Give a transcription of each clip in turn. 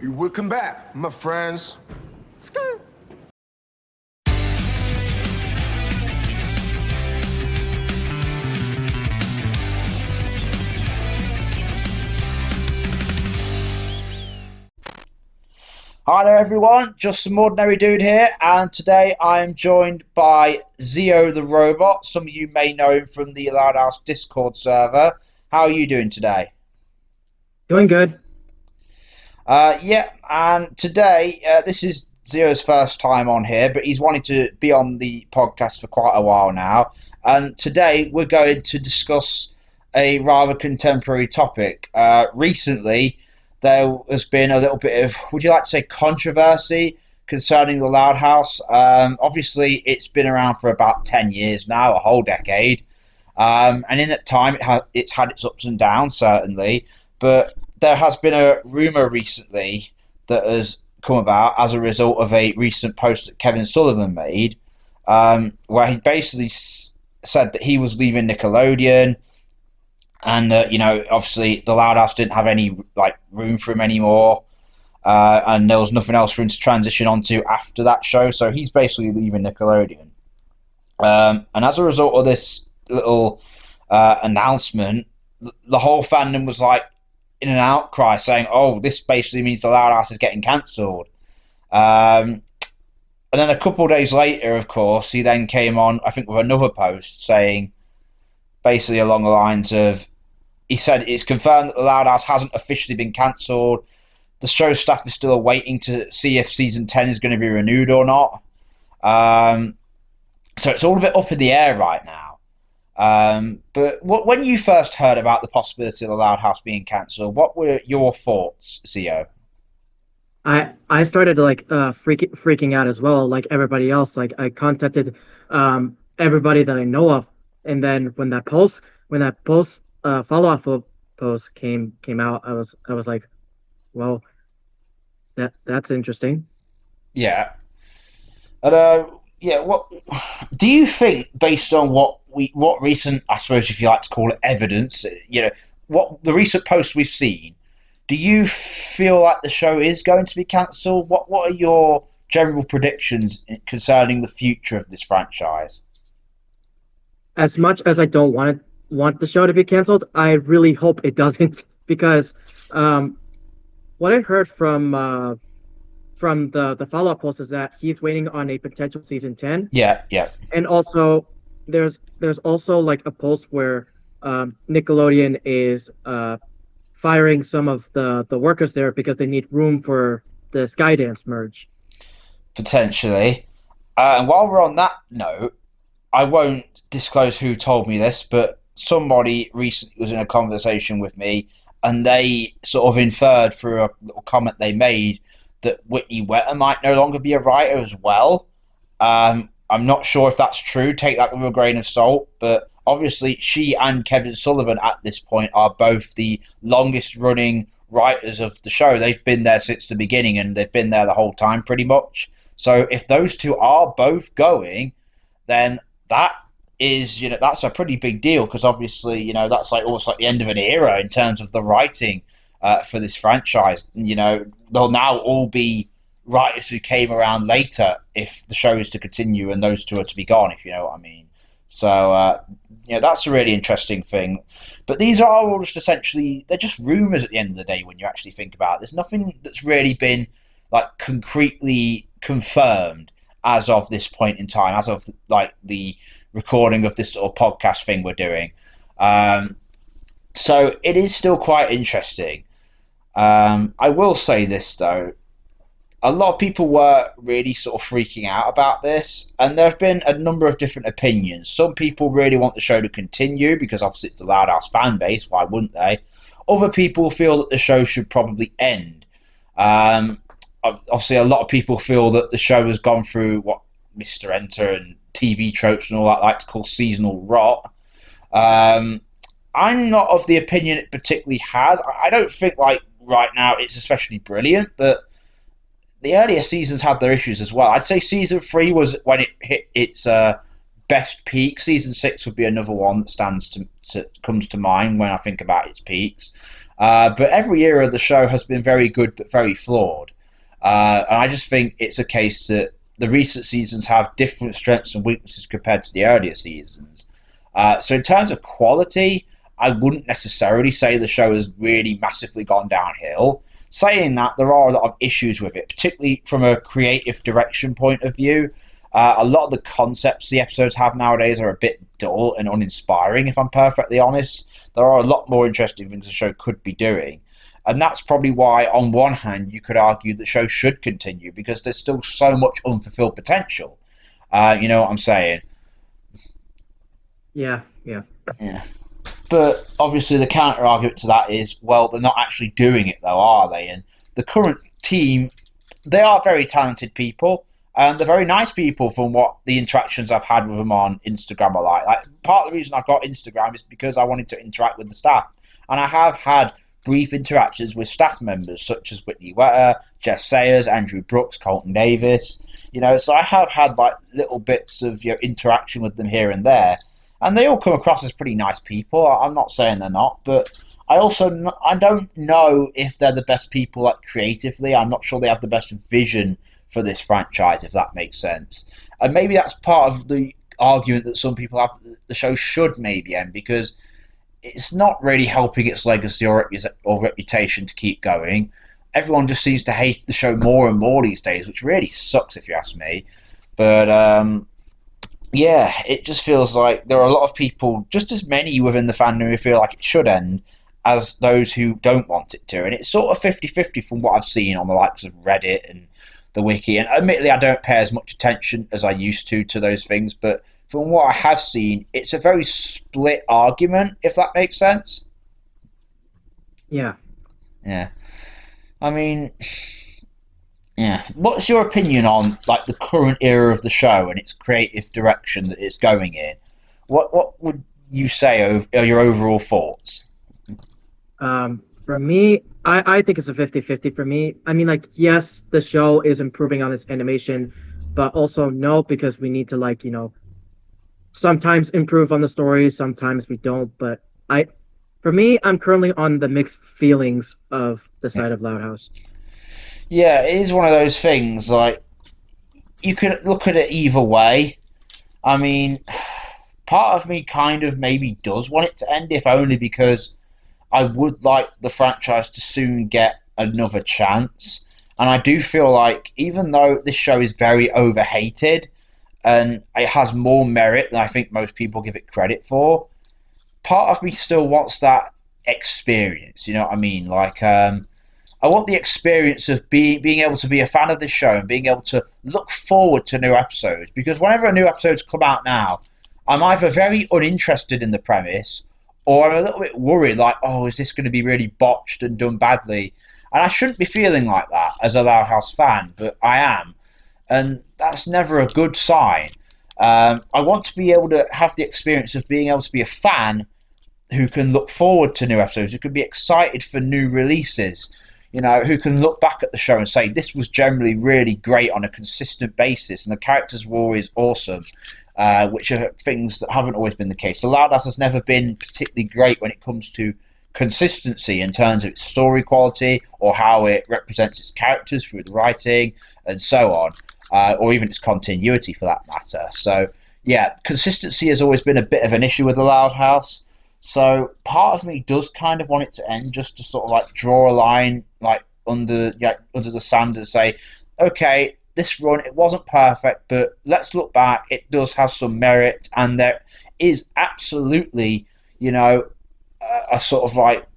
Welcome back, my friends. Skirt. Hi there everyone, just some ordinary dude here, and today I am joined by ZeotheRobot. Some of you may know him from the Loud House Discord server. How are you doing today? Doing good. Yeah, and today, this is Zeo's first time on here, but he's wanted to be on the podcast for quite a while now. And today we're going to discuss a rather contemporary topic. Recently, there has been a little bit of, would you like to say, controversy concerning the Loud House. Obviously, it's been around for about 10 years now, a whole decade. And in that time, it's had its ups and downs, certainly. But there has been a rumour recently that has come about as a result of a recent post that Kevin Sullivan made, where he basically said that he was leaving Nickelodeon, and obviously the Loud House didn't have any room for him anymore, and there was nothing else for him to transition onto after that show. So he's basically leaving Nickelodeon, and as a result of this little announcement, the whole fandom was in an outcry saying, "Oh, this basically means the Loud House is getting cancelled." And then a couple of days later, of course, he then came on, I think, with another post saying, basically along the lines of, he said it's confirmed that the Loud House hasn't officially been cancelled. The show staff is still waiting to see if season 10 is going to be renewed or not. So it's all a bit up in the air right now. But when you first heard about the possibility of the Loud House being cancelled, what were your thoughts, Zio? I started freaking out as well, like everybody else. Like I contacted everybody that I know of, and then when that post follow-up post came out, I was like, well, that's interesting. Yeah. And yeah, what do you think, based on what recent, I suppose, if you like to call it, evidence, what the recent posts we've seen, do you feel like the show is going to be cancelled? What are your general predictions concerning the future of this franchise? As much as I don't want the show to be canceled, I really hope it doesn't, because what I heard from the follow-up post is that he's waiting on a potential season 10. Yeah, yeah. And also there's also like a post where Nickelodeon is firing some of the workers there because they need room for the Skydance merge. Potentially. And while we're on that note, I won't disclose who told me this, but somebody recently was in a conversation with me, and they sort of inferred through a little comment they made that Whitney Wetter might no longer be a writer as well. I'm not sure if that's true. Take that with a grain of salt. But obviously, she and Kevin Sullivan at this point are both the longest running writers of the show. They've been there since the beginning, and they've been there the whole time pretty much. So if those two are both going, then that is, that's a pretty big deal, because obviously, that's almost like the end of an era in terms of the writing for this franchise. They'll now all be writers who came around later if the show is to continue and those two are to be gone, if you know what I mean. So, that's a really interesting thing. But these are all just essentially, they're just rumours at the end of the day when you actually think about it. There's nothing that's really been concretely confirmed as of this point in time, as of the recording of this sort of podcast thing we're doing. So it is still quite interesting. I will say this though, a lot of people were really sort of freaking out about this, and there have been a number of different opinions. Some people really want the show to continue because obviously it's the Loud House fan base, why wouldn't they? Other people feel that the show should probably end. Obviously a lot of people feel that the show has gone through what Mr. Enter and TV tropes and all that like to call seasonal rot. I'm not of the opinion it particularly has. I don't think right now it's especially brilliant, but the earlier seasons had their issues as well. I'd say season 3 was when it hit its best peak. Season 6 would be another one that comes to mind when I think about its peaks. But every era of the show has been very good but very flawed. And I just think it's a case that the recent seasons have different strengths and weaknesses compared to the earlier seasons. So in terms of quality, I wouldn't necessarily say the show has really massively gone downhill. Saying that, there are a lot of issues with it, particularly from a creative direction point of view. A lot of the concepts the episodes have nowadays are a bit dull and uninspiring, if I'm perfectly honest. There are a lot more interesting things the show could be doing. And that's probably why, on one hand, you could argue the show should continue, because there's still so much unfulfilled potential. You know what I'm saying? Yeah. Yeah. But obviously the counter argument to that is, well, they're not actually doing it though, are they? And the current team, they are very talented people, and they're very nice people from what the interactions I've had with them on Instagram are like. Part of the reason I got Instagram is because I wanted to interact with the staff. And I have had brief interactions with staff members such as Whitney Wetter, Jess Sayers, Andrew Brooks, Colton Davis. You know, so I have had like little bits of interaction with them here and there. And they all come across as pretty nice people. I'm not saying they're not, but I don't know if they're the best people like creatively. I'm not sure they have the best vision for this franchise, if that makes sense. And maybe that's part of the argument that some people have that the show should maybe end, because it's not really helping its legacy or reputation to keep going. Everyone just seems to hate the show more and more these days, which really sucks if you ask me. But yeah, it just feels like there are a lot of people, just as many within the fandom, who feel like it should end as those who don't want it to. And it's sort of 50-50 from what I've seen on the likes of Reddit and the wiki. And admittedly, I don't pay as much attention as I used to those things, but from what I have seen, it's a very split argument, if that makes sense. Yeah. Yeah. I mean, yeah. What's your opinion on like the current era of the show and its creative direction that it's going in? What would you say are your overall thoughts? For me, I think it's a 50-50 for me. I mean, like, yes, the show is improving on its animation, but also no, because we need to, like, sometimes improve on the story, sometimes we don't. But for me, I'm currently on the mixed feelings of the side of Loud House. Yeah, it is one of those things, like, you could look at it either way. I mean, part of me kind of maybe does want it to end, if only because I would like the franchise to soon get another chance. And I do feel like, even though this show is very overhated and it has more merit than I think most people give it credit for, part of me still wants that experience. You know what I mean? Like, I want the experience of being able to be a fan of this show and being able to look forward to new episodes. Because whenever a new episode's come out now, I'm either very uninterested in the premise, or I'm a little bit worried, like, oh, is this going to be really botched and done badly? And I shouldn't be feeling like that as a Loud House fan, but I am. And that's never a good sign. I want to be able to have the experience of being able to be a fan who can look forward to new episodes, who can be excited for new releases, who can look back at the show and say, this was generally really great on a consistent basis, and the characters were always awesome. Which are things that haven't always been the case. So Loud House has never been particularly great when it comes to consistency in terms of its story quality or how it represents its characters through the writing and so on, or even its continuity for that matter. So yeah, consistency has always been a bit of an issue with the Loud House. So part of me does kind of want it to end, just to sort of like draw a line like under the sand and say, okay, this run, it wasn't perfect, but let's look back. It does have some merit, and there is absolutely, a sort of like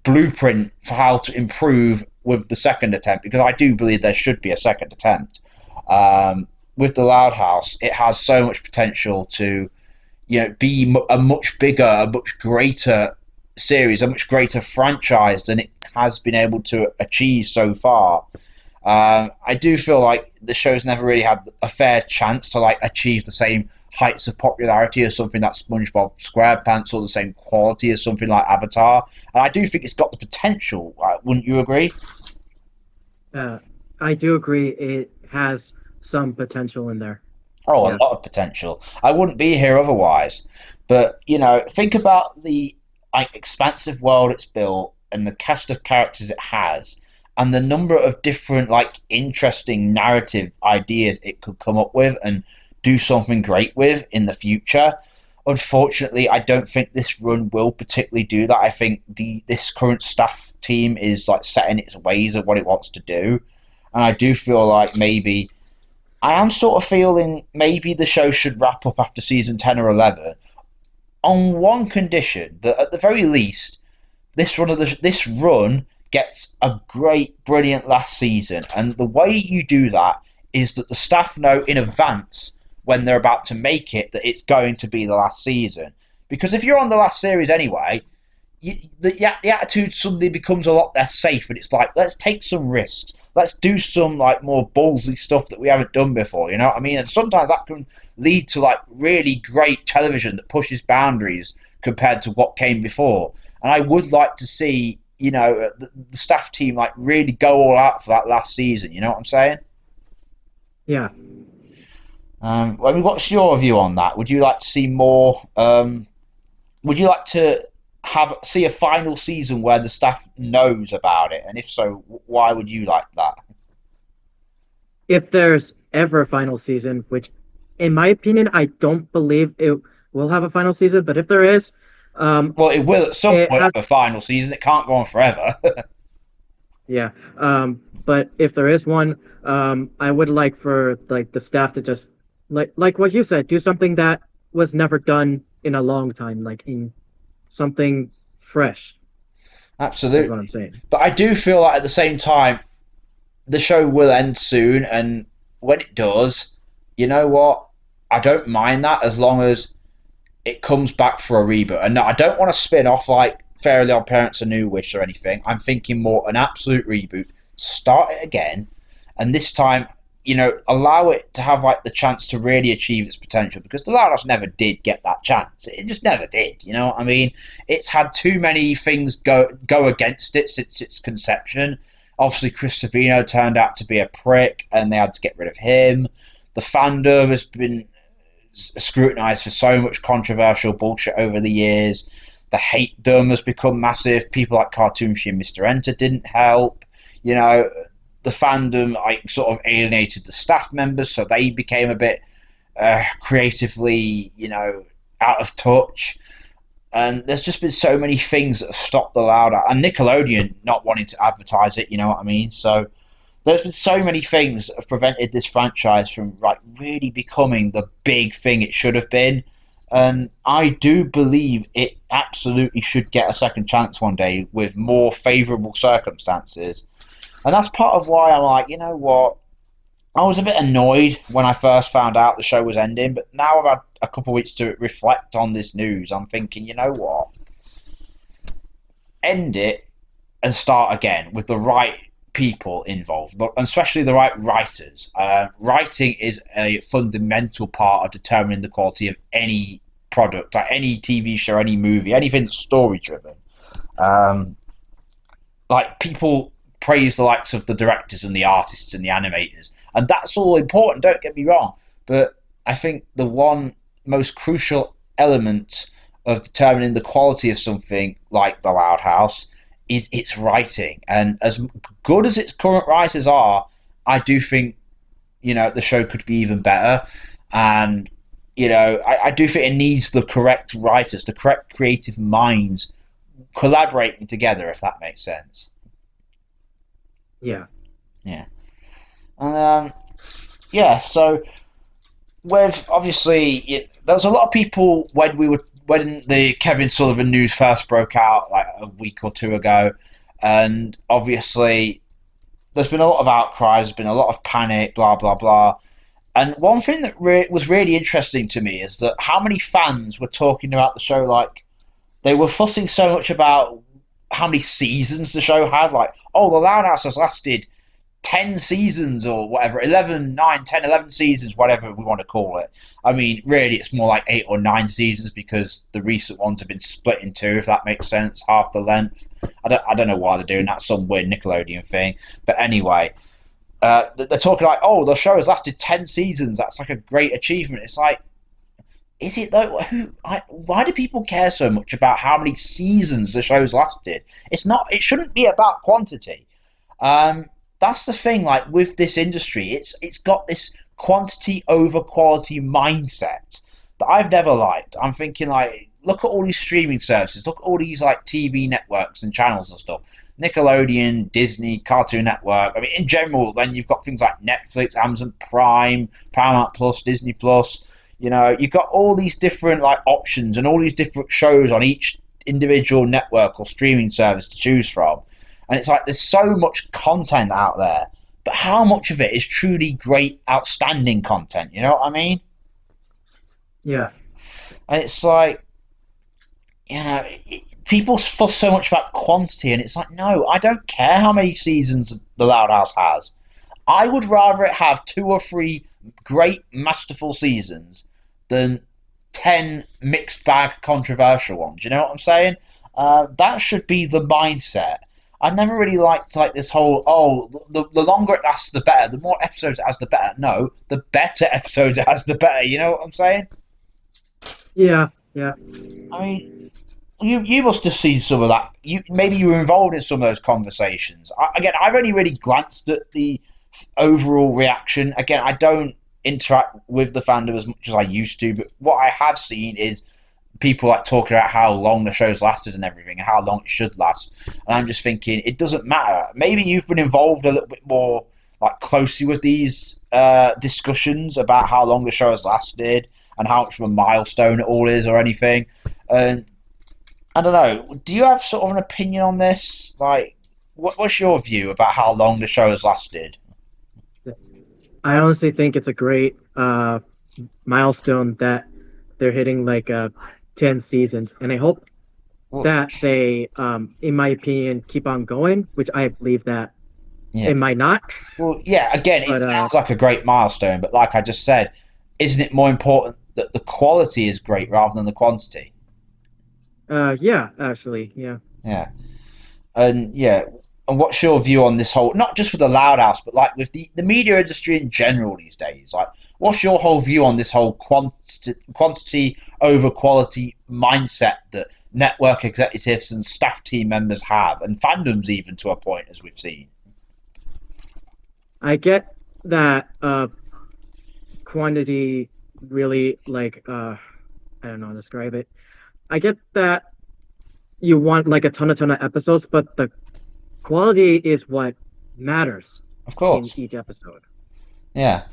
blueprint for how to improve with the second attempt, because I do believe there should be a second attempt. With the Loud House, it has so much potential to, be a much bigger, a much greater series, a much greater franchise than it has been able to achieve so far. I do feel like the show's never really had a fair chance to like achieve the same heights of popularity as something like SpongeBob SquarePants, or the same quality as something like Avatar. And I do think it's got the potential. Wouldn't you agree? I do agree. It has some potential in there. Oh, a Yeah. lot of potential. I wouldn't be here otherwise. But think about the expansive world it's built and the cast of characters it has, and the number of different interesting narrative ideas it could come up with and do something great with in the future. Unfortunately, I don't think this run will particularly do that. I think this current staff team is set in its ways of what it wants to do, and I do feel like maybe I am sort of feeling maybe the show should wrap up after season 10 or 11 on one condition, that at the very least this run gets a great, brilliant last season. And the way you do that is that the staff know in advance when they're about to make it that it's going to be the last season. Because if you're on the last series anyway, the attitude suddenly becomes a lot less safe, and it's like, let's take some risks, let's do some more ballsy stuff that we haven't done before, you know what I mean? And sometimes that can lead to really great television that pushes boundaries compared to what came before. And I would like to see the staff team really go all out for that last season, you know what I'm saying? Yeah. I mean, what's your view on that? Would you like to see more would you like to see a final season where the staff knows about it? And if so, why would you like that? If there's ever a final season, which in my opinion, I don't believe it will have a final season, but if there is, Well, it will at some it point has, have a final season. It can't go on forever. yeah. But if there is one, I would like for the staff to just like what you said, do something that was never done in a long time, like in something fresh, is what I'm Absolutely. saying. But I do feel like at the same time, the show will end soon. And when it does, you know what? I don't mind that as long as it comes back for a reboot. And no, I don't want to spin off like Fairly Odd Parents: A New Wish or anything. I'm thinking more an absolute reboot. Start it again, and this time, allow it to have the chance to really achieve its potential. Because the Loud House never did get that chance. It just never did. You know what I mean? It's had too many things go against it since its conception. Obviously, Chris Savino turned out to be a prick, and they had to get rid of him. The fandom has been scrutinized for so much controversial bullshit over the years. The hate dumb has become massive. People like Cartoon Machine Mr. Enter didn't help. The fandom sort of alienated the staff members, so they became a bit creatively, out of touch. And there's just been so many things that have stopped the Loud House, and Nickelodeon not wanting to advertise it. You know what I mean? So there's been so many things that have prevented this franchise from really becoming the big thing it should have been. And I do believe it absolutely should get a second chance one day with more favourable circumstances. And that's part of why I'm like, you know what? I was a bit annoyed when I first found out the show was ending, but now I've had a couple of weeks to reflect on this news. I'm thinking, you know what? End it and start again with the right people involved, especially the right writers. Writing is a fundamental part of determining the quality of any product, like any TV show, any movie, anything that's story driven. People praise the likes of the directors and the artists and the animators, and that's all important, don't get me wrong, but I think the one most crucial element of determining the quality of something like The Loud House is its writing. And as good as its current writers are, I do think the show could be even better. And I do think it needs the correct writers, the correct creative minds collaborating together, if that makes sense. Yeah. Yeah. And so with obviously there was a lot of people when the Kevin Sullivan news first broke out a week or two ago, and obviously there's been a lot of outcries, there's been a lot of panic, blah blah blah. And one thing that was really interesting to me is that how many fans were talking about the show they were fussing so much about how many seasons the show had. The Loud House has lasted 10 seasons or whatever, 11, 9, 10, 11 seasons, whatever we want to call it. I mean, really, it's more like 8 or 9 seasons because the recent ones have been split in two, if that makes sense, half the length. I don't know why they're doing that, some weird Nickelodeon thing. But anyway, they're talking like, oh, the show has lasted 10 seasons. That's like a great achievement. It's like, is it though? Why do people care so much about how many seasons the show's lasted? It's not. It shouldn't be about quantity. That's the thing. Like with this industry, it's got this quantity over quality mindset that I've never liked. I'm thinking like, look at all these streaming services. Look at all these like TV networks and channels and stuff. Nickelodeon, Disney, Cartoon Network. I mean, in general, then you've got things like Netflix, Amazon Prime, Paramount Plus, Disney Plus. You know, you've got all these different like options and all these different shows on each individual network or streaming service to choose from. And it's like there's so much content out there, but how much of it is truly great, outstanding content? You know what I mean? Yeah. And it's like, you know, people fuss so much about quantity, and it's like, no, I don't care how many seasons The Loud House has. I would rather it have 2 or 3 great, masterful seasons than 10 mixed bag controversial ones. You know what I'm saying? That should be the mindset. I never really liked like this whole, oh, the longer it lasts, the better. The more episodes it has, the better. No, the better episodes it has, the better. You know what I'm saying? Yeah. Yeah. I mean, you must have seen some of that. Maybe you were involved in some of those conversations. I've only really glanced at the overall reaction. Again, I don't interact with the fandom as much as I used to, but what I have seen is people like talking about how long the show's lasted and everything and how long it should last. And I'm just thinking, it doesn't matter. Maybe you've been involved a little bit more like closely with these discussions about how long the show has lasted and how much of a milestone it all is or anything. And I don't know. Do you have sort of an opinion on this? Like, what's your view about how long the show has lasted? I honestly think it's a great milestone that they're hitting like 10 seasons, and I hope that they, in my opinion, keep on going, which I believe that it might not. Well, yeah, again, it sounds like a great milestone, but like I just said, isn't it more important that the quality is great rather than the quantity? Yeah, actually, yeah. Yeah. And what's your view on this whole, not just with the Loud House, but like with the media industry in general these days? Like, what's your whole view on this whole quantity over quality mindset that network executives and staff team members have, and fandoms even to a point, as we've seen? I get that quantity really like I don't know how to describe it. I get that you want like a ton of episodes, but the quality is what matters. Of course. In each episode. Yeah.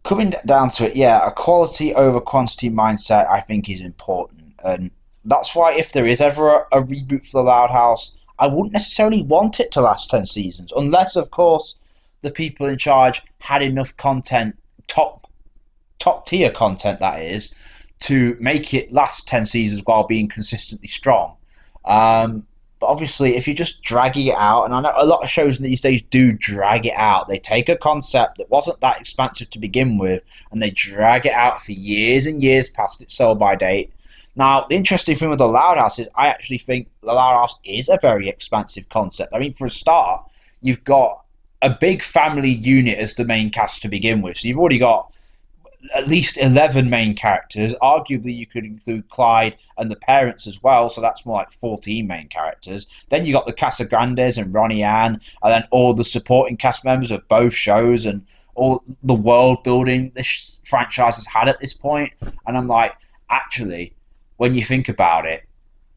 Coming down to it, yeah, a quality over quantity mindset I think is important. And that's why if there is ever a reboot for The Loud House, I wouldn't necessarily want it to last 10 seasons. Unless, of course, the people in charge had enough content, top tier content that is, to make it last 10 seasons while being consistently strong. But obviously, if you're just dragging it out, and I know a lot of shows these days do drag it out. They take a concept that wasn't that expansive to begin with, and they drag it out for years and years past its sell-by date. Now, the interesting thing with The Loud House is I actually think The Loud House is a very expansive concept. I mean, for a start, you've got a big family unit as the main cast to begin with. So you've already got at least 11 main characters. Arguably, you could include Clyde and the parents as well, so that's more like 14 main characters. Then you got the Casagrandes and Ronnie Ann, and then all the supporting cast members of both shows and all the world building this franchise has had at this point. And I'm like, actually, when you think about it,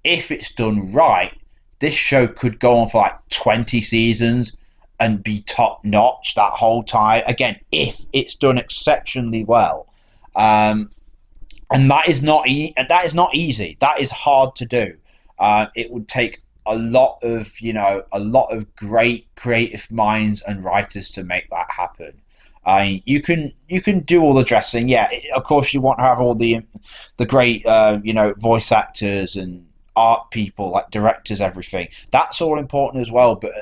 if it's done right, this show could go on for like 20 seasons and be top notch that whole time. Again, if it's done exceptionally well, and that is not easy. That is hard to do. It would take a lot of great creative minds and writers to make that happen. You can do all the dressing. Yeah, of course you want to have all the great voice actors and art people like directors, everything. That's all important as well. But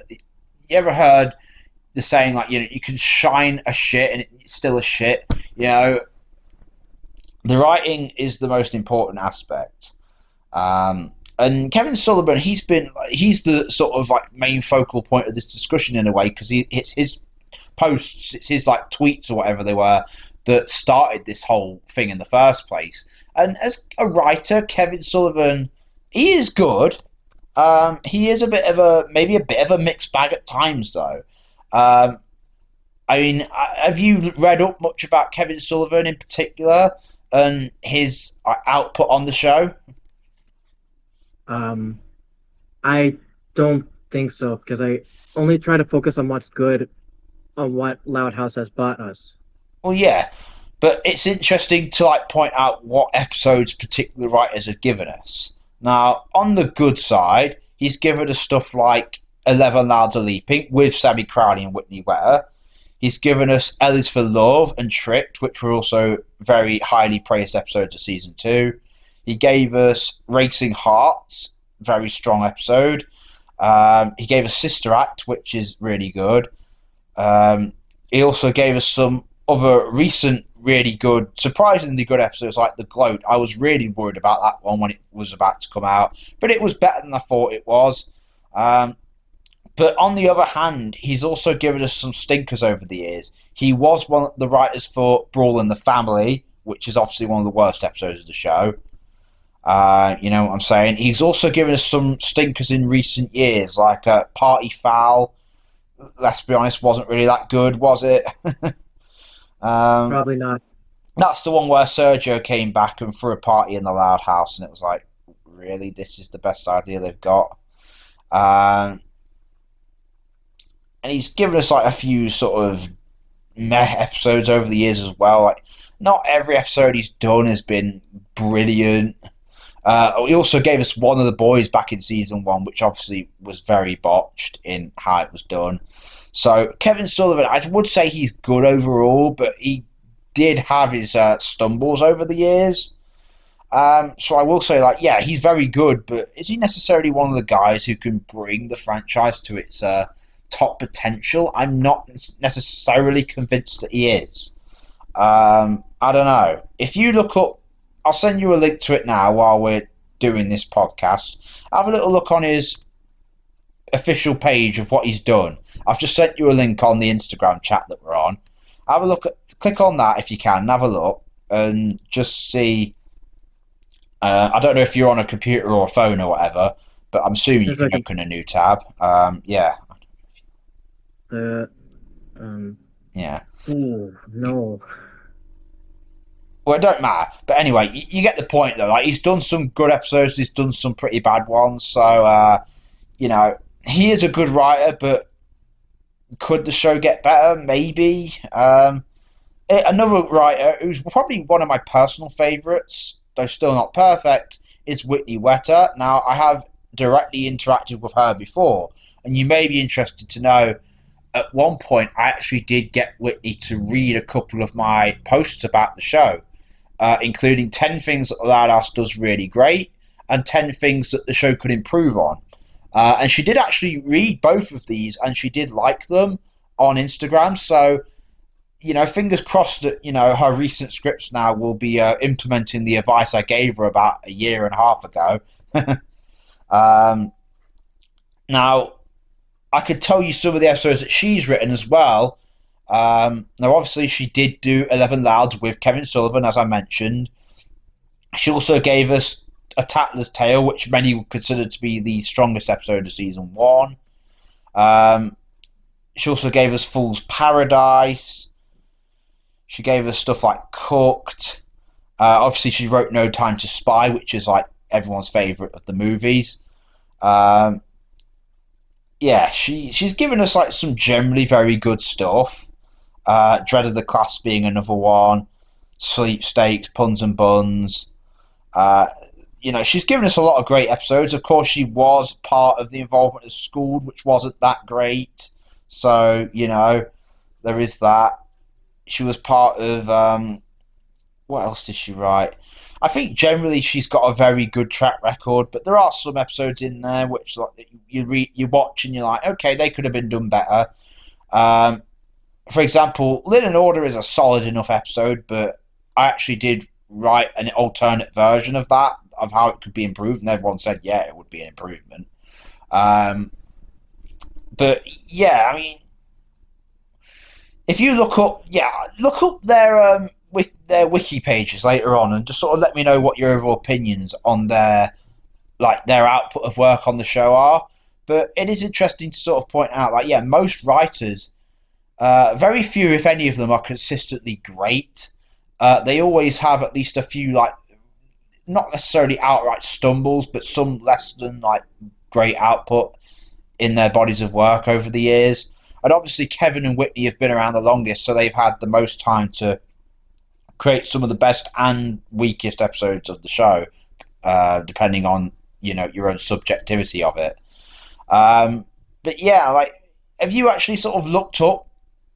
you ever heard the saying like, you can shine a shit and it's still a shit? The writing is the most important aspect. And Kevin Sullivan, he's the sort of like main focal point of this discussion in a way, because it's his posts, it's his like tweets or whatever they were that started this whole thing in the first place. And as a writer, Kevin Sullivan, he is good. He is maybe a bit of a mixed bag at times, though. I mean, have you read up much about Kevin Sullivan in particular and his output on the show? Um, I don't think so because I only try to focus on what's good on what Loud House has bought us. Well, yeah, but it's interesting to like point out what episodes particular writers have given us. Now, on the good side, he's given us stuff like 11 Louds Are Leaping with Sammy Crowley and Whitney Wetter. He's given us L is for Love and Tricked, which were also very highly praised episodes of season 2. He gave us Racing Hearts, very strong episode. He gave us Sister Act, which is really good. He also gave us some other recent really good, surprisingly good episodes like The Gloat. I was really worried about that one when it was about to come out, but it was better than I thought it was. But on the other hand, he's also given us some stinkers over the years. He was one of the writers for Brawl in the Family, which is obviously one of the worst episodes of the show. You know what I'm saying? He's also given us some stinkers in recent years, like Party Foul. Let's be honest, wasn't really that good, was it? Probably not. That's the one where Sergio came back and threw a party in the Loud House, and it was like, really, this is the best idea they've got. And he's given us like a few sort of meh episodes over the years as well. Like, not every episode he's done has been brilliant. He also gave us One of the Boys back in season 1, which obviously was very botched in how it was done. So Kevin Sullivan, I would say he's good overall, but he did have his stumbles over the years. So I will say, like, yeah, he's very good, but is he necessarily one of the guys who can bring the franchise to its top potential? I'm not necessarily convinced that he is. I don't know. If you look up, I'll send you a link to it now while we're doing this podcast. Have a little look on his official page of what he's done. I've just sent you a link on the Instagram chat that we're on. Have a look click on that if you can, and have a look and just see. I don't know if you're on a computer or a phone or whatever, but I'm assuming you can open a new tab. Yeah. Yeah. Ooh, no. Well, it don't matter. But anyway, you get the point, though. Like, he's done some good episodes, he's done some pretty bad ones. So, you know, he is a good writer, but could the show get better? Maybe. Another writer who's probably one of my personal favourites, though still not perfect, is Whitney Wetter. Now, I have directly interacted with her before, and you may be interested to know, at one point, I actually did get Whitney to read a couple of my posts about the show, including 10 things that Loud House does really great, and 10 things that the show could improve on. And she did actually read both of these, and she did like them on Instagram, so, you know, fingers crossed that, you know, her recent scripts now will be implementing the advice I gave her about a year and a half ago. Now, I could tell you some of the episodes that she's written as well. Now, obviously, she did do 11 Louds with Kevin Sullivan, as I mentioned. She also gave us A Tattler's Tale, which many would consider to be the strongest episode of season 1. She also gave us Fool's Paradise. She gave us stuff like Cooked. Obviously, she wrote No Time to Spy, which is like everyone's favourite of the movies. Yeah, she's given us like some generally very good stuff. Dread of the Class being another one. Sweepstakes, Puns and Buns. You know, she's given us a lot of great episodes. Of course, she was part of the involvement of Schooled, which wasn't that great. So, you know, there is that. She was part of... what else did she write? I think generally she's got a very good track record, but there are some episodes in there which like you watch and you're like, okay, they could have been done better. For example, Lynn and Order is a solid enough episode, but I actually did write an alternate version of that, of how it could be improved, and everyone said, yeah, it would be an improvement. But, yeah, I mean, if you look up their wiki pages later on, and just sort of let me know what your overall opinions on their output of work on the show are. But it is interesting to sort of point out, like, yeah, most writers, very few, if any of them, are consistently great. They always have at least a few, like, not necessarily outright stumbles, but some less than like great output in their bodies of work over the years. And obviously, Kevin and Whitney have been around the longest, so they've had the most time to create some of the best and weakest episodes of the show, depending on your own subjectivity of it. But yeah, like, have you actually sort of looked up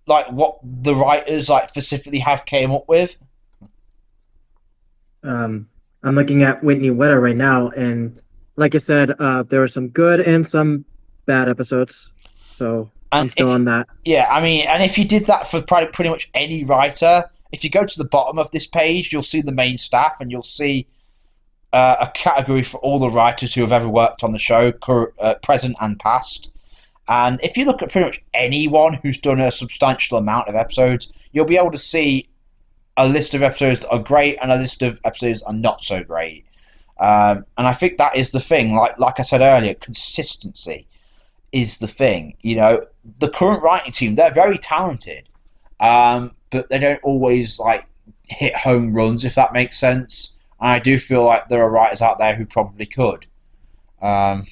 like what the writers like specifically have came up with? I'm looking at Whitney Wetter right now, and like I said, there were some good and some bad episodes. So I'm And still on that. yeah, I mean, and if you did that for pretty much any writer, if you go to the bottom of this page, you'll see the main staff, and you'll see a category for all the writers who have ever worked on the show, present and past. And if you look at pretty much anyone who's done a substantial amount of episodes, you'll be able to see a list of episodes that are great and a list of episodes that are not so great. And I think that is the thing. Like I said earlier, consistency is the thing. The current writing team, they're very talented, but they don't always like hit home runs, if that makes sense. And I do feel like there are writers out there who probably could. And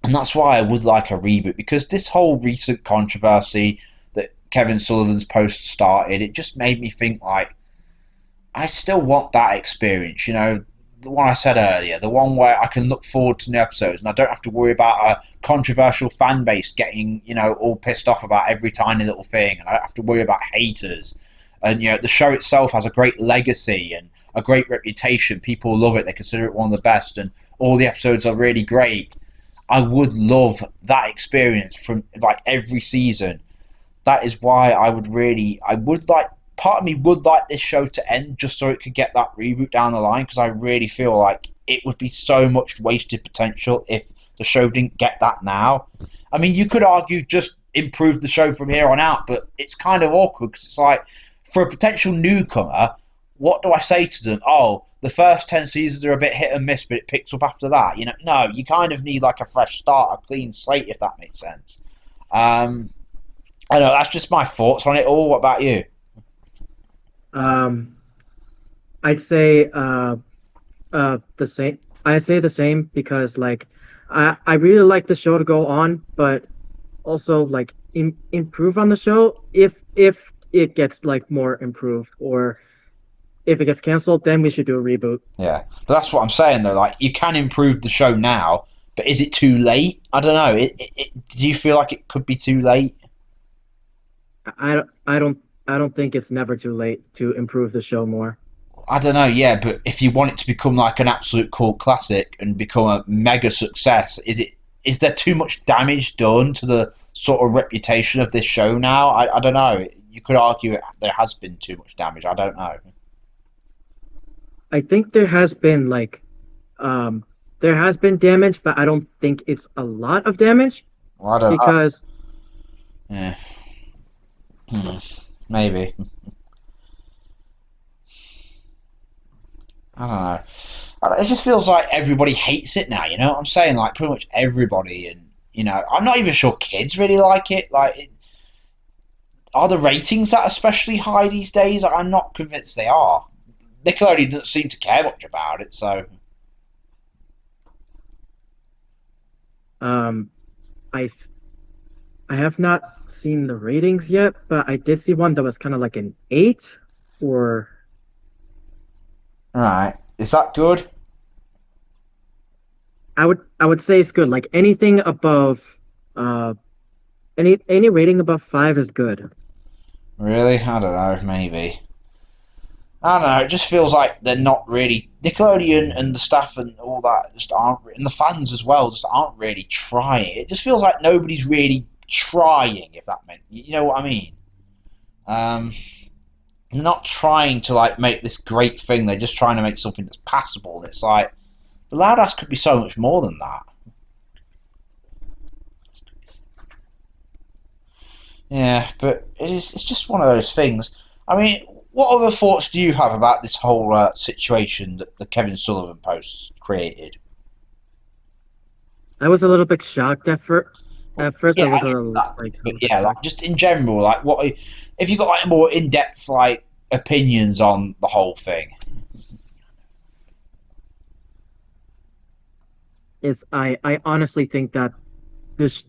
that's why I would like a reboot, because this whole recent controversy that Kevin Sullivan's post started, it just made me think, like, I still want that experience, the one I said earlier, the one where I can look forward to new episodes and I don't have to worry about a controversial fan base getting, all pissed off about every tiny little thing, and I don't have to worry about haters. And, the show itself has a great legacy and a great reputation. People love it. They consider it one of the best, and all the episodes are really great. I would love that experience from like every season. That is why I would like, part of me would like this show to end just so it could get that reboot down the line, because I really feel like it would be so much wasted potential if the show didn't get that now. I mean, you could argue just improve the show from here on out, but it's kind of awkward, because it's like, for a potential newcomer, what do I say to them? Oh, the first 10 seasons are a bit hit and miss, but it picks up after that. No, you kind of need like a fresh start, a clean slate, if that makes sense. I don't know, that's just my thoughts on it all. What about you? Um, I'd say the same. I say the same because like I really like the show to go on, but also like improve on the show if it gets like more improved, or if it gets canceled, then we should do a reboot. Yeah, but that's what I'm saying though. Like, you can improve the show now, but is it too late? I don't know. Do you feel like it could be too late? I don't think it's never too late to improve the show more. I don't know. Yeah, but if you want it to become like an absolute cult classic and become a mega success, is there too much damage done to the sort of reputation of this show now? I don't know. You could argue there has been too much damage. I don't know. I think there has been there has been damage, but I don't think it's a lot of damage Well, I don't know. because Yeah. Maybe. I don't know. It just feels like everybody hates it now. You know what I'm saying? Like, pretty much everybody, and I'm not even sure kids really like it. Like, are the ratings that especially high these days? I'm not convinced they are. Nickelodeon doesn't seem to care much about it, so um I I have not seen the ratings yet, but I did see one that was kind of like an 8 or right. Is that good? I would say it's good. Like anything above uh any rating above 5 is good. Really? I don't know. Maybe. I don't know. It just feels like they're not really Nickelodeon, and the staff and all that just aren't, and the fans as well just aren't really trying. It just feels like nobody's really trying. If that meant, you know what I mean? Um, they're not trying to like make this great thing. They're just trying to make something that's passable. And it's like the Loud Ass could be so much more than that. Yeah, but it's just one of those things. I mean, what other thoughts do you have about this whole situation that the Kevin Sullivan post created? I was a little bit shocked at first. At first, Yeah, I was I get that, a but little bit yeah, like shocked. just in general, like what if you got like more in depth like opinions on the whole thing? Is I honestly think that this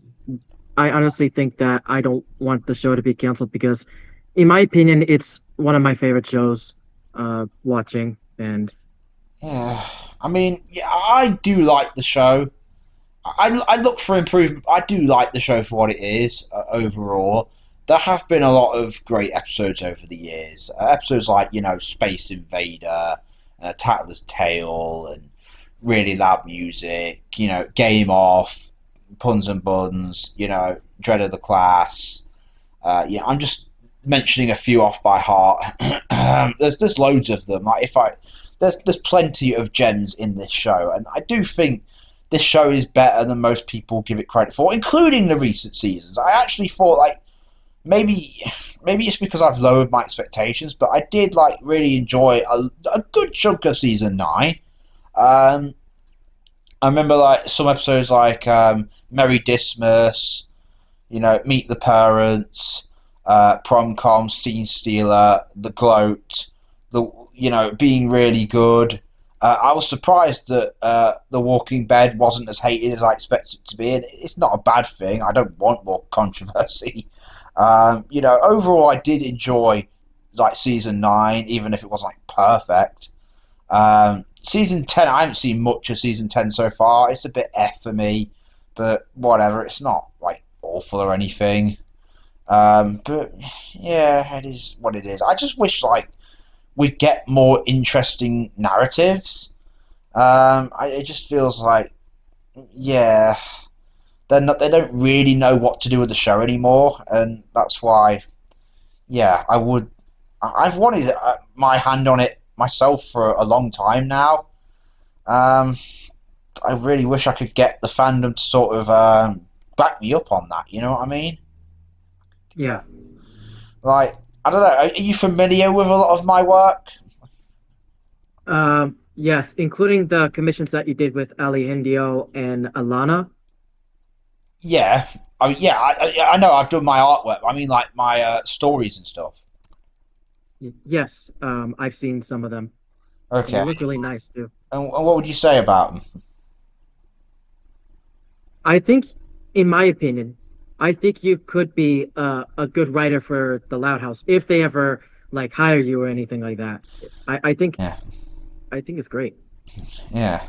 I honestly think that I don't want the show to be canceled because, in my opinion, it's one of my favorite shows. Watching and Yeah, I mean, yeah, I do like the show. I look for improvement. I do like the show for what it is overall. There have been a lot of great episodes over the years. Episodes like Space Invader and Tatler's Tale and really loud music. Game Off, Puns and Buns. Dread of the Class. Yeah, I'm just mentioning a few off by heart. There's loads of them. Like if I there's plenty of gems in this show, and I do think this show is better than most people give it credit for, including the recent seasons. I actually thought like maybe maybe it's because I've lowered my expectations, but I did like really enjoy a good chunk of season 9. Um, I remember like some episodes like Merry Dismas, Meet the Parents, Promcom, Scene Stealer, The Gloat, being really good. I was surprised that The Walking Dead wasn't as hated as I expected it to be, and it's not a bad thing. I don't want more controversy. Overall, I did enjoy like season 9, even if it wasn't like perfect. Season 10, I haven't seen much of season 10 so far. It's a bit F for me, but whatever. It's not like awful or anything. But yeah, it is what it is. I just wish like we'd get more interesting narratives. It just feels like yeah, they don't really know what to do with the show anymore, and that's why yeah, I've wanted my hand on it myself for a long time now. Um, I really wish I could get the fandom to sort of back me up on that. You know what I mean? yeah. Like, I don't know. Are you familiar with a lot of my work? Yes, including the commissions that you did with Ali Hindio and Alana. Yeah. Yeah. I know I've done my artwork. I mean, like my stories and stuff. Yes, I've seen some of them, and they Okay. look really nice too. And what would you say about them? I think, in my opinion, I think you could be a good writer for the Loud House if they ever like hire you or anything like that. I think Yeah. I think it's great. Yeah.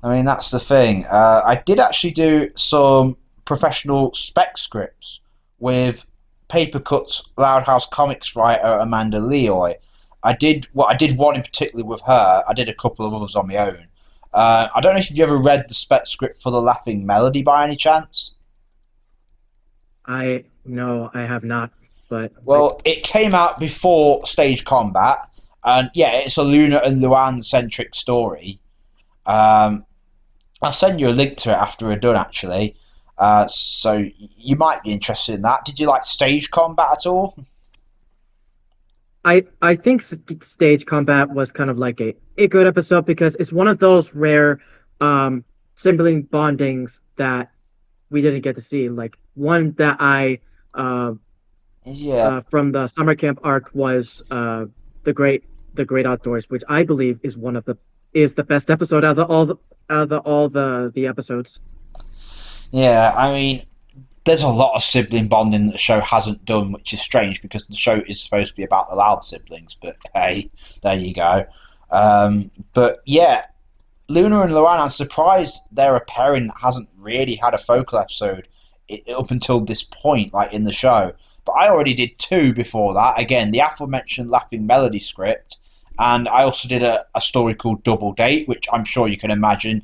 I mean, that's the thing. I did actually do some professional spec scripts with Paper Cuts Loud House comics writer Amanda Leoy. I did one in particular with her. I did a couple of others on my own. I don't know if you've ever read the spec script for The Laughing Melody by any chance. I no, I have not, but Well, it came out before Stage Combat, and yeah, it's a Luna and Luan centric story. Um, I'll send you a link to it after we're done, actually. So you might be interested in that. Did you like Stage Combat at all? I think Stage Combat was kind of like a good episode because it's one of those rare um sibling bondings that we didn't get to see. Like one that I uh Yeah, from the summer camp arc was the great the great outdoors, which I believe is one of the is the best episode out of all the episodes. yeah. I mean, there's a lot of sibling bonding that the show hasn't done, which is strange because the show is supposed to be about the Loud siblings. But hey, there you go. But yeah, Luna and Luan, I'm surprised they're a pairing that hasn't really had a focal episode up until this point, like in the show. But I already did two before that. Again, the aforementioned Laughing Melody script, and I also did a story called Double Date, which I'm sure you can imagine.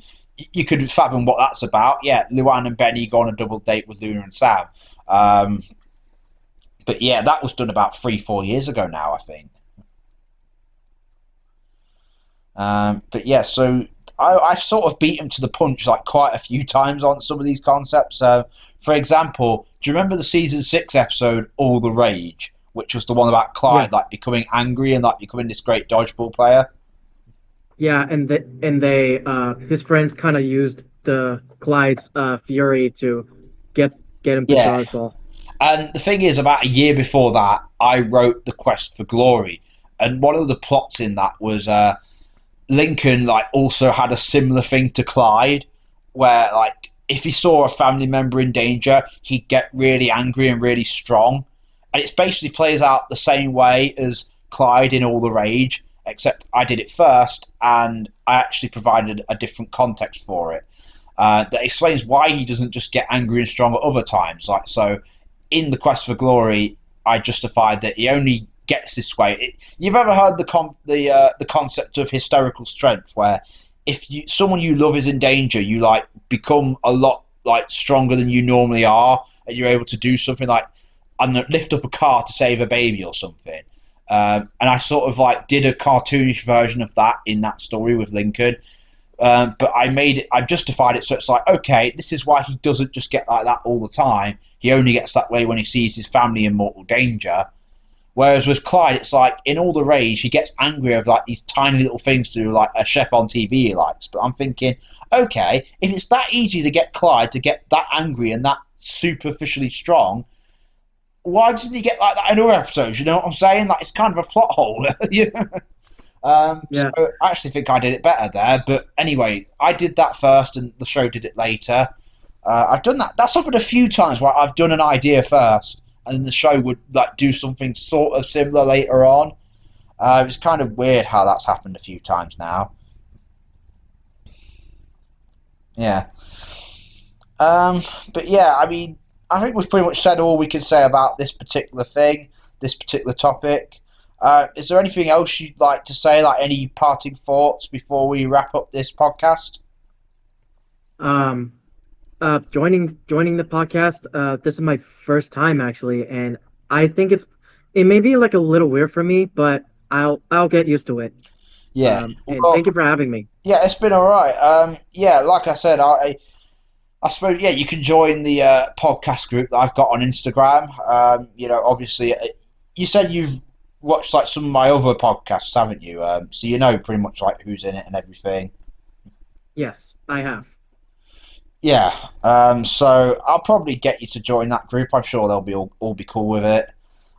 You could fathom what that's about. Yeah, Luan and Benny go on a double date with Luna and Sam. Um, but yeah, that was done about 3, 4 years ago now, I think. But yeah, so I've sort of beat him to the punch like quite a few times on some of these concepts. For example, do you remember the season 6 episode All the Rage, which was the one about Clyde like becoming angry and like becoming this great dodgeball player? Yeah, and they his friends kind of used the Clyde's fury to get him to Yeah. dodgeball. And the thing is, about a year before that, I wrote The Quest for Glory, and one of the plots in that was Lincoln like also had a similar thing to Clyde, where like if he saw a family member in danger, he'd get really angry and really strong, and it basically plays out the same way as Clyde in All the Rage, except I did it first, and I actually provided a different context for it that explains why he doesn't just get angry and strong at other times. Like so, in The Quest for Glory, I justified that he only gets this way. You've ever heard the concept of hysterical strength, where if someone you love is in danger, you like become a lot like stronger than you normally are, and you're able to do something like lift up a car to save a baby or something. And I sort of like did a cartoonish version of that in that story with Lincoln. But I justified it so it's like, okay, this is why he doesn't just get like that all the time. He only gets that way when he sees his family in mortal danger. Whereas with Clyde, it's like in All the Rage, he gets angry over like these tiny little things to do, like a chef on TV he likes. But I'm thinking, okay, if it's that easy to get Clyde to get that angry and that superficially strong, why doesn't he get like that in other episodes? You know what I'm saying? Like it's kind of a plot hole. So I actually think I did it better there. But anyway, I did that first, and the show did it later. I've done that. That's happened a few times where I've done an idea first, and then the show would like do something sort of similar later on. It's kind of weird how that's happened a few times now. Yeah. But yeah, I mean, I think we've pretty much said all we can say about this particular thing, this particular topic. Is there anything else you'd like to say, like any parting thoughts before we wrap up this podcast? Joining the podcast. This is my first time actually, and I think it may be like a little weird for me, but I'll get used to it. Yeah. And thank you for having me. Yeah, it's been all right. Yeah, like I said, I suppose you can join the podcast group that I've got on Instagram. Obviously, you said you've watched like some of my other podcasts, haven't you? So you know pretty much like who's in it and everything. Yes, I have. Yeah. So I'll probably get you to join that group. I'm sure they'll be all be cool with it.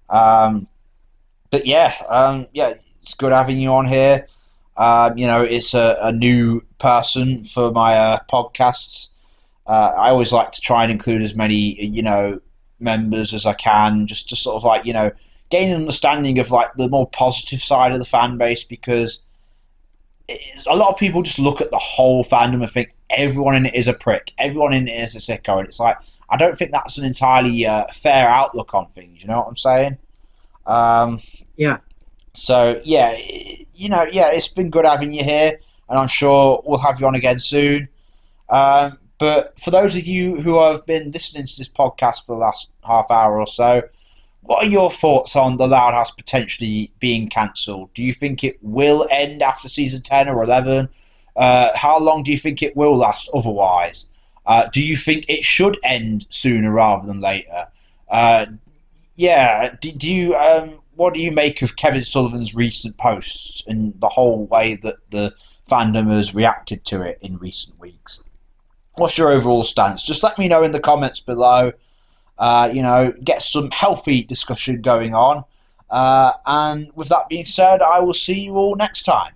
But yeah, it's good having you on here. It's a new person for my podcasts. I always like to try and include as many, members as I can, just to sort of like, gain an understanding of like the more positive side of the fan base, because a lot of people just look at the whole fandom and think everyone in it is a prick, everyone in it is a sicko, and it's like, I don't think that's an entirely fair outlook on things, you know what I'm saying? Yeah. So, it's been good having you here, and I'm sure we'll have you on again soon. But for those of you who have been listening to this podcast for the last half hour or so, what are your thoughts on The Loud House potentially being cancelled? Do you think it will end after season 10 or 11? How long do you think it will last otherwise? Do you think it should end sooner rather than later? What do you make of Kevin Sullivan's recent posts and the whole way that the fandom has reacted to it in recent weeks? What's your overall stance? Just let me know in the comments below. Get some healthy discussion going on. And with that being said, I will see you all next time.